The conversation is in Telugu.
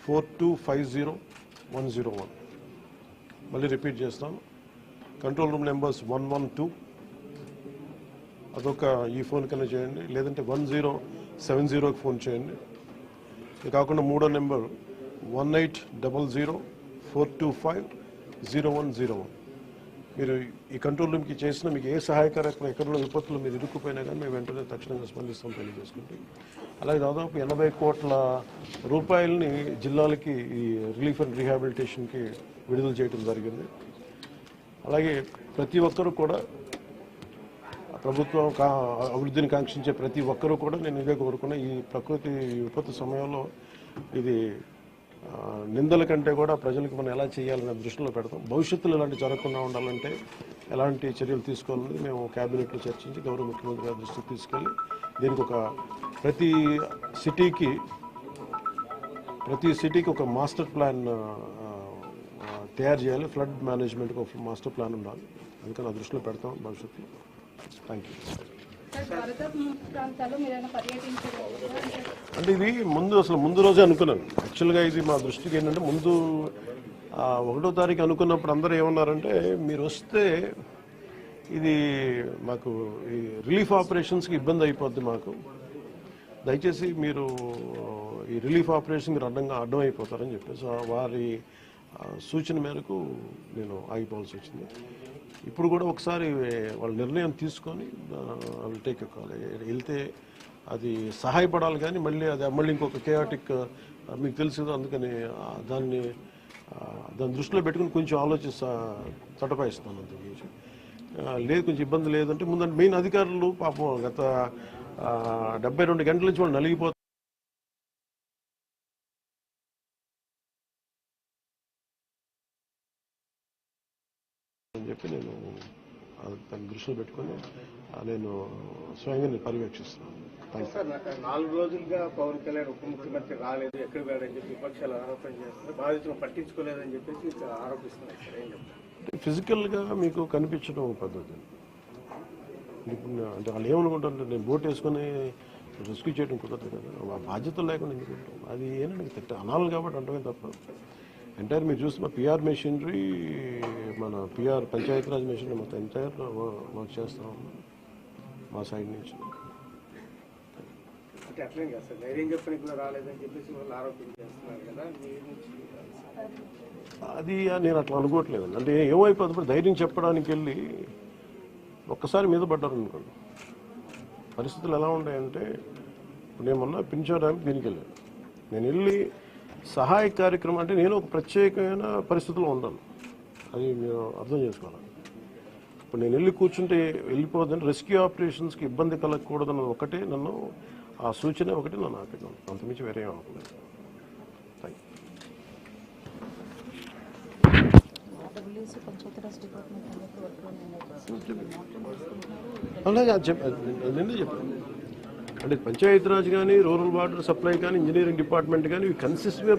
4250-101. మళ్ళీ రిపీట్ చేస్తాను. కంట్రోల్ రూమ్ నెంబర్స్ 112, అదొక ఈ ఫోన్ కన్నా చేయండి, లేదంటే 1070కి ఫోన్ చేయండి. ఇది కాకుండా మూడో నెంబర్ 1800-425-0101. మీరు ఈ కంట్రోల్ రూమ్కి చేసిన మీకు ఏ సహాయకరమైన ఎక్కడో విపత్తులు మీరు ఇరుక్కుపోయినా కానీ మేము వెంటనే తక్షణంగా స్పందిస్తాం తెలియజేసుకుంటే. అలాగే దాదాపు 80 కోట్ల రూపాయలని జిల్లాలకి ఈ రిలీఫ్ అండ్ రీహాబిలిటేషన్కి విడుదల చేయడం జరిగింది. అలాగే ప్రతి ఒక్కరూ కూడా ప్రభుత్వం అభివృద్ధిని కాంక్షించే ప్రతి ఒక్కరూ కూడా నేను ఇదే కోరుకున్నా. ఈ ప్రకృతి విపత్తు సమయంలో ఇది నిందల కంటే కూడా ప్రజలకు మనం ఎలా చేయాలనే దృష్టిలో పెడతాం. భవిష్యత్తులో ఇలాంటి జరగకుండా ఉండాలంటే ఎలాంటి చర్యలు తీసుకోవాలని మేము క్యాబినెట్లో చర్చించి గౌరవ ముఖ్యమంత్రి గారి దృష్టికి తీసుకెళ్ళి దీనికి ఒక ప్రతి సిటీకి ఒక మాస్టర్ ప్లాన్ తయారు చేయాలి. ఫ్లడ్ మేనేజ్మెంట్కి ఒక మాస్టర్ ప్లాన్ ఉండాలి. అందుకని ఆ దృష్టిలో పెడతాం భవిష్యత్తులో. Thank you. అంటే ఇది ముందు రోజే అనుకున్నాను. యాక్చువల్గా ఇది మా దృష్టికి ఏంటంటే ముందు 1వ తారీఖు అనుకున్నప్పుడు అందరూ ఏమన్నారంటే మీరు వస్తే ఇది మాకు ఈ రిలీఫ్ ఆపరేషన్స్కి ఇబ్బంది అయిపోద్ది, మాకు దయచేసి మీరు ఈ రిలీఫ్ ఆపరేషన్ మీరు అడ్డం అయిపోతారని చెప్పేసి వారి సూచన మేరకు నేను ఆగిపోవాల్సి వచ్చింది. ఇప్పుడు కూడా ఒకసారి వాళ్ళ నిర్ణయం తీసుకొని వాళ్ళు టేక్ కావాలి. వెళ్తే అది సహాయపడాలి కానీ మళ్ళీ ఇంకొక కేయాటిక్ మీకు తెలుసు, అందుకని దాన్ని దృష్టిలో పెట్టుకుని కొంచెం తటపాయిస్తాను. అంతకుమించి లేదు, కొంచెం ఇబ్బంది లేదంటే ముందంటే మెయిన్ అధికారులు పాపం గత 72 గంటల నుంచి వాళ్ళు నలిగిపోతారు అని చెప్పి నేను దాన్ని దృష్టిలో పెట్టుకుని నేను స్వయంగా పర్యవేక్షిస్తున్నాను. 4 రోజులుగా పవన్ కళ్యాణ్ ఉప ముఖ్యమంత్రి రాలేదు, ఎక్కడ వెళ్ళని చెప్పి విపక్షాలు ఆరోపణ చేస్తున్నారు. బాధితులను పట్టించుకోలేదని చెప్పేసి ఆరోపిస్తున్నారు. ఫిజికల్గా మీకు కనిపించడం పద్ధతి. అంటే వాళ్ళు ఏమనుకుంటారంటే నేను బోట్ వేసుకొని రెస్క్యూ చేయడం కుదరదు కదా, బాధ్యతలు లేకుండా ఎందుకుంటాం. అది ఏంటంటే అనాలి కాబట్టి అంటమే తప్ప ఎంటైర్ మీరు చూస్తున్న పిఆర్ మెషినరీ, మన పిఆర్ పంచాయతీరాజ్ మెషినరీ మొత్తం ఎంటైర్ వర్క్ చేస్తాం మా సైడ్ నుంచి. అది నేను అట్లా అనుకోవట్లేదండి. అంటే ఏమైపోతుంది, ధైర్యం చెప్పడానికి వెళ్ళి ఒక్కసారి మీద పడ్డారు అనుకోండి. పరిస్థితులు ఎలా ఉంటాయంటే ఇప్పుడు నేను మొన్న పింఛడానికి దీనికి వెళ్ళాను. నేను వెళ్ళి సహాయ కార్యక్రమం అంటే నేను ఒక ప్రత్యేకమైన పరిస్థితిలో ఉన్నాను, అది మీరు అర్థం చేసుకోవాలి. ఇప్పుడు నేను వెళ్ళి కూర్చుంటే వెళ్ళిపోదని రెస్క్యూ ఆపరేషన్స్కి ఇబ్బంది కలగకూడదన్నది ఒకటే నన్ను, ఆ సూచన ఒకటి నన్ను ఆపినాను, అంతమించి వేరే అనుకోలేదు. Thank you. అలాగే అది నిన్నే చెప్పాను. అంటే పంచాయతీరాజ్ కానీ, రూరల్ వాటర్ సప్లై కానీ, ఇంజనీరింగ్ డిపార్ట్మెంట్ కానీ ఇవి కన్సిస్టెంట్గా